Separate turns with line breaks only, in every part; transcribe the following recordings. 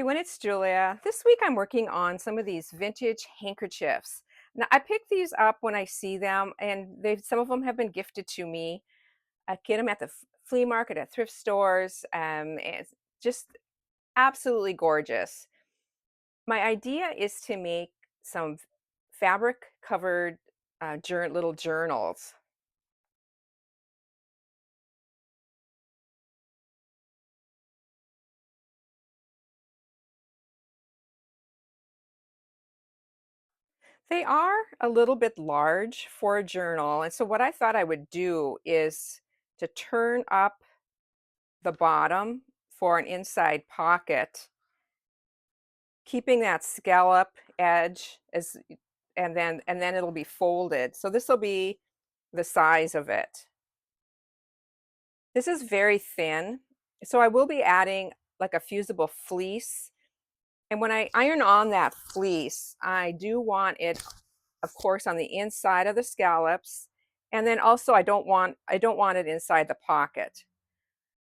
everyone, it's Julia. This week I'm working on some of these vintage handkerchiefs. Now, I pick these up when I see them, and some of them have been gifted to me. I get them at the flea market, at thrift stores, and it's just absolutely gorgeous. My idea is to make some fabric covered little journals. They are a little bit large for a journal, and so what I thought I would do is to turn up the bottom for an inside pocket, keeping that scallop edge as and then it'll be folded. So this will be the size of it. This is very thin, so I will be adding like a fusible fleece. And when I iron on that fleece, I do want it, of course, on the inside of the scallops. And then also I don't want it inside the pocket.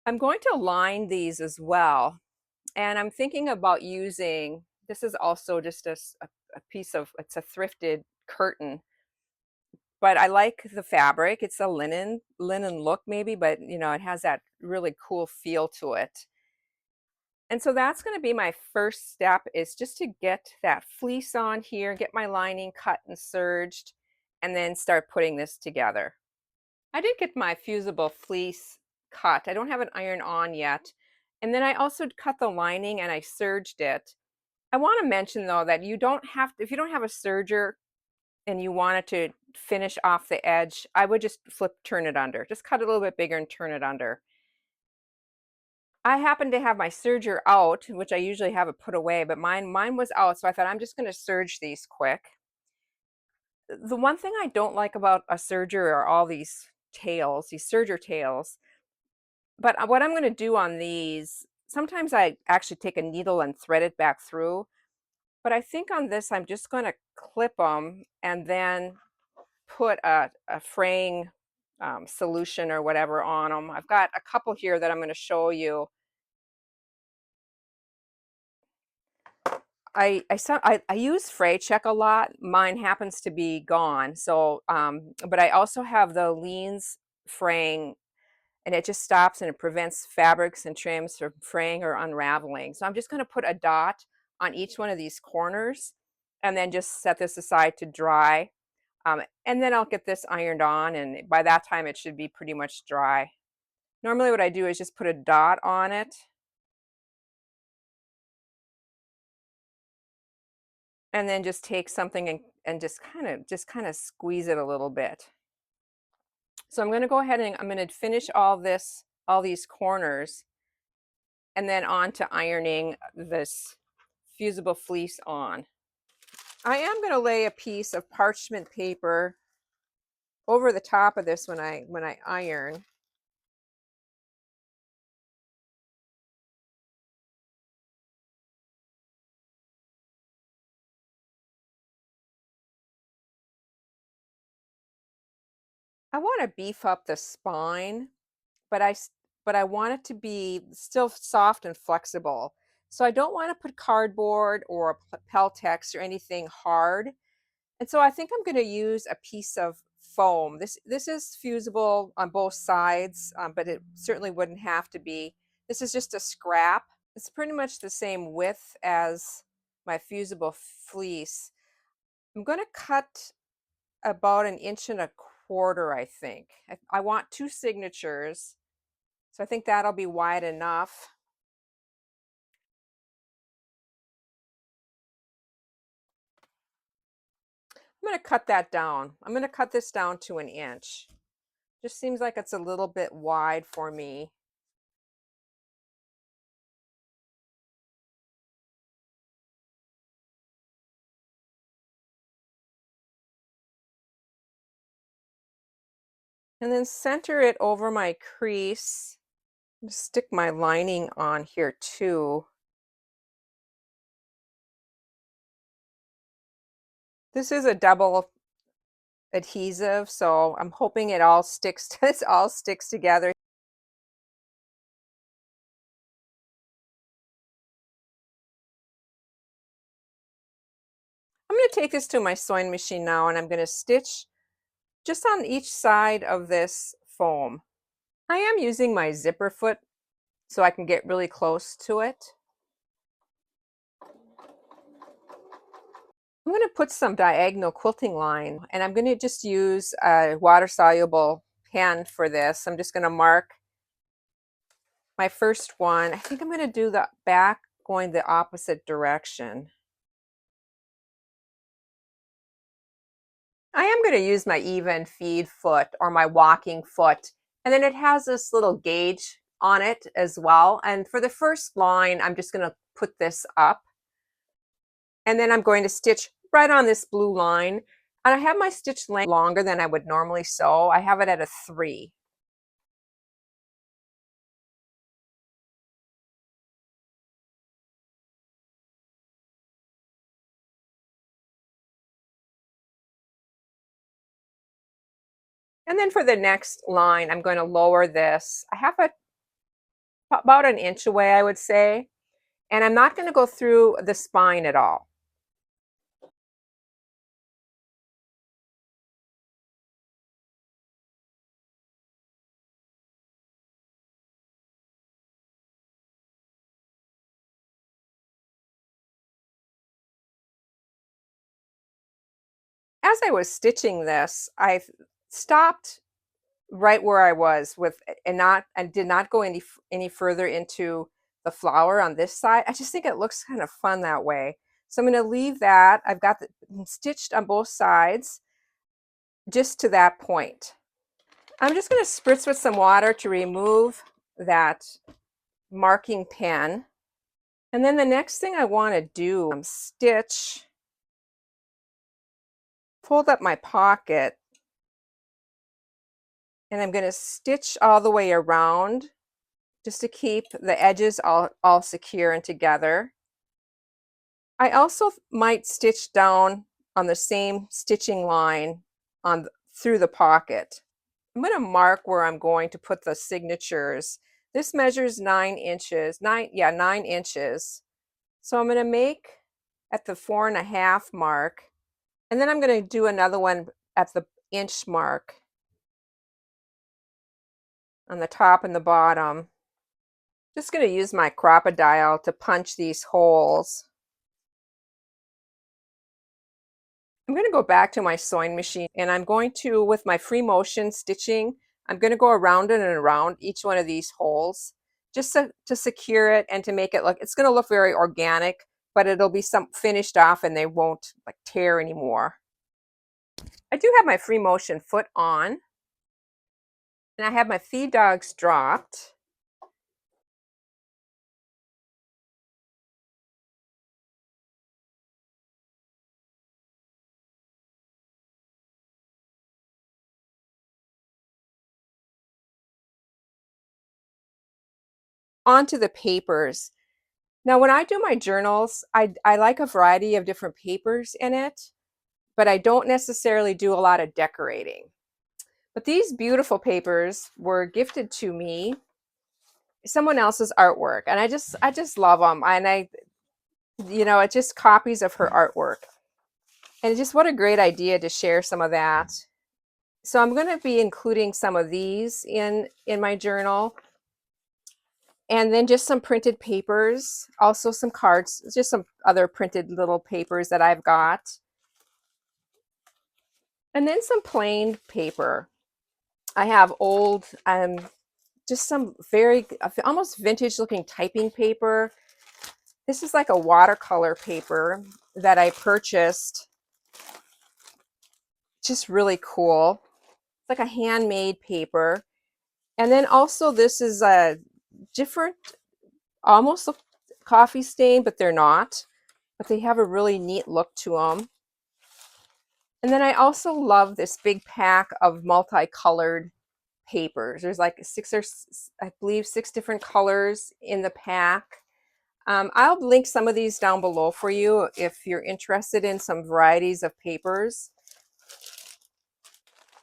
I'm going to line these as well. And I'm thinking about using, this is also just a piece of, it's a thrifted curtain, but I like the fabric. It's a linen look maybe, but it has that really cool feel to it. And so that's going to be my first step, is just to get that fleece on here, get my lining cut and serged, and then start putting this together. I did get my fusible fleece cut. I don't have an iron on yet. And then I also cut the lining and I serged it. I want to mention though that you don't have to, if you don't have a serger and you wanted to finish off the edge, I would just turn it under. Just cut it a little bit bigger and turn it under. I happen to have my serger out, which I usually have it put away, but mine was out, so I thought I'm just going to serge these quick. The one thing I don't like about a serger are all these tails, these serger tails. But what I'm going to do on these, sometimes I actually take a needle and thread it back through. But I think on this, I'm just going to clip them and then put a fraying solution or whatever on them. I've got a couple here that I'm going to show you. I use Fray Check a lot. Mine happens to be gone. So, but I also have the Leans fraying, and it just stops and it prevents fabrics and trims from fraying or unraveling. So I'm just going to put a dot on each one of these corners and then just set this aside to dry. And then I'll get this ironed on, and by that time it should be pretty much dry. Normally what I do is just put a dot on it and then just take something and just kind of squeeze it a little bit. So I'm going to go ahead and I'm going to finish all these corners, and then on to ironing this fusible fleece on. I am going to lay a piece of parchment paper over the top of this when I iron. I want to beef up the spine, but I want it to be still soft and flexible. So I don't want to put cardboard or Peltex or anything hard. And so I think I'm going to use a piece of foam. This is fusible on both sides, but it certainly wouldn't have to be. This is just a scrap. It's pretty much the same width as my fusible fleece. I'm going to cut about 1.25 inches, I think. I want 2 signatures, so I think that'll be wide enough. I'm going to cut that down. I'm going to cut this down to 1 inch. Just seems like it's a little bit wide for me. And then center it over my crease. Stick my lining on here too. This is a double adhesive, so I'm hoping it all sticks together. going to take this to my sewing machine now, and I'm going to stitch just on each side of this foam. I am using my zipper foot so I can get really close to it. I'm going to put some diagonal quilting line, and I'm going to just use a water-soluble pen for this. I'm just going to mark my first one. I think I'm going to do the back going the opposite direction. I am going to use my even feed foot or my walking foot. And then it has this little gauge on it as well. And for the first line, I'm just going to put this up. And then I'm going to stitch right on this blue line. And I have my stitch length longer than I would normally sew. I have it at a 3. And then for the next line, I'm going to lower this. I have it about an inch away, I would say. And I'm not going to go through the spine at all. As I was stitching this, I stopped right where I was with and did not go any further into the flower on this side. I just think it looks kind of fun that way. So I'm going to leave that. I've got the stitched on both sides just to that point. I'm just going to spritz with some water to remove that marking pen. And then the next thing I want to do is stitch, fold up my pocket, and I'm going to stitch all the way around just to keep the edges all secure and together. I also might stitch down on the same stitching line through the pocket. I'm going to mark where I'm going to put the signatures. This measures 9 inches, 9 inches. So I'm going to make at the 4.5 mark, and then I'm going to do another one at the inch mark on the top and the bottom. Just going to use my crocodile to punch these holes. I'm going to go back to my sewing machine, and I'm going to, with my free motion stitching, I'm going to go around and around each one of these holes just to secure it and to make it look, it's going to look very organic, but it'll be some finished off and they won't like tear anymore. I do have my free motion foot on, and I have my feed dogs dropped. Onto the papers. Now, when I do my journals, I like a variety of different papers in it, but I don't necessarily do a lot of decorating. But these beautiful papers were gifted to me, someone else's artwork, and I just love them. And it's just copies of her artwork. And just what a great idea to share some of that. So I'm going to be including some of these in my journal. And then just some printed papers, also some cards, just some other printed little papers that I've got. And then some plain paper. I have old, just some very, almost vintage looking typing paper. This is like a watercolor paper that I purchased. Just really cool. It's like a handmade paper. And then also this is a different, almost a coffee stain, but they're not. But they have a really neat look to them. And then I also love this big pack of multicolored papers. There's like I believe 6 different colors in the pack. I'll link some of these down below for you if you're interested in some varieties of papers.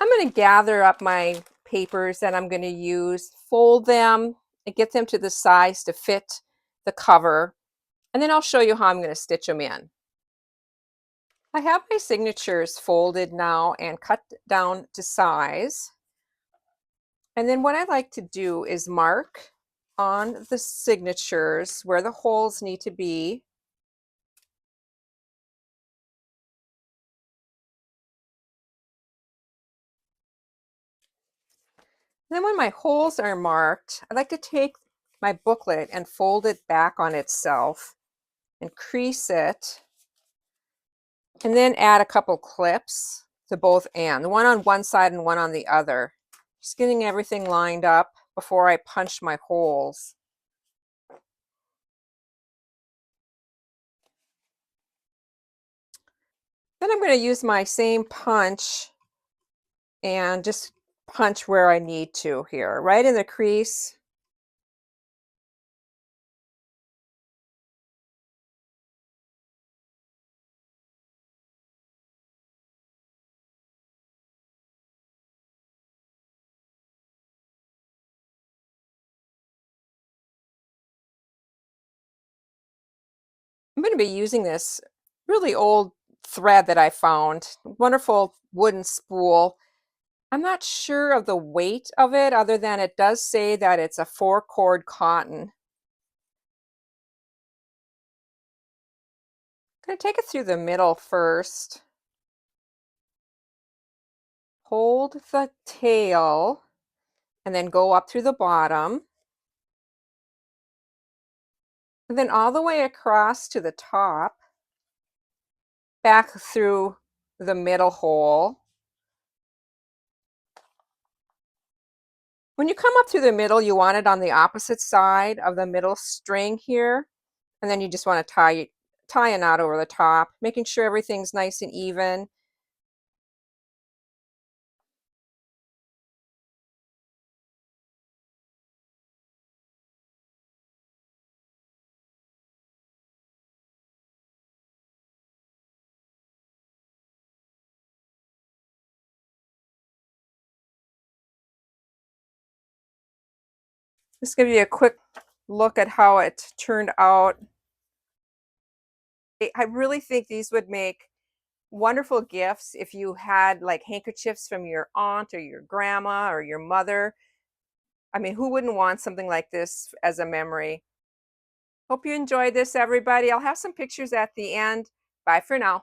I'm going to gather up my papers that I'm going to use, fold them, and get them to the size to fit the cover. And then I'll show you how I'm going to stitch them in. I have my signatures folded now and cut down to size. And then what I like to do is mark on the signatures where the holes need to be. Then when my holes are marked, I like to take my booklet and fold it back on itself and crease it, and then add a couple clips to both ends, one on one side and one on the other. Just getting everything lined up before I punch my holes. Then I'm going to use my same punch and just punch where I need to here, right in the crease. I'm going to be using this really old thread that I found, wonderful wooden spool. I'm not sure of the weight of it other than it does say that it's a 4-cord cotton. I'm going to take it through the middle first. Hold the tail and then go up through the bottom. And then all the way across to the top, back through the middle hole. When you come up through the middle, you want it on the opposite side of the middle string here. And then you just want to tie a knot over the top, making sure everything's nice and even. Just give you a quick look at how it turned out. I really think these would make wonderful gifts if you had like handkerchiefs from your aunt or your grandma or your mother. I mean, who wouldn't want something like this as a memory? Hope you enjoyed this, everybody. I'll have some pictures at the end. Bye for now.